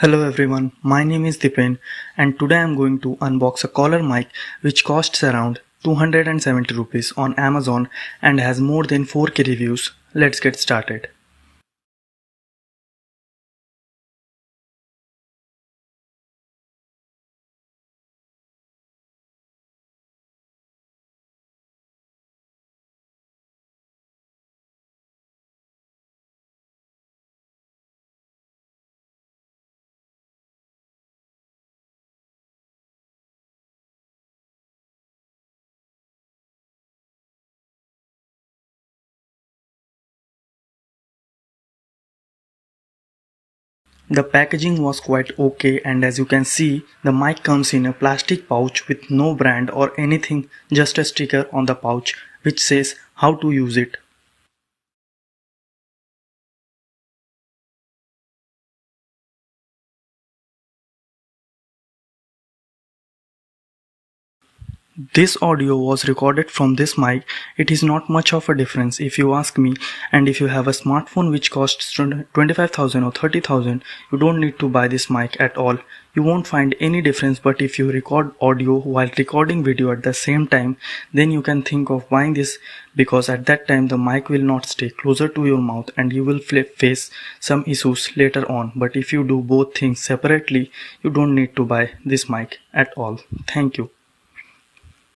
Hello everyone, my name is Dipen and today I am going to unbox a collar mic which costs around 270 rupees on Amazon and has more than 4K reviews. Let's get started. The packaging was quite okay, and as you can see, the mic comes in a plastic pouch with no brand or anything, just a sticker on the pouch which says how to use it. This audio was recorded from this mic. It is not much of a difference if you ask me, and if you have a smartphone which costs 25,000 or 30,000, you don't need to buy this mic at all. You won't find any difference, but if you record audio while recording video at the same time, then you can think of buying this, because at that time the mic will not stay closer to your mouth and you will face some issues later on. But if you do both things separately, you don't need to buy this mic at all. Thank you.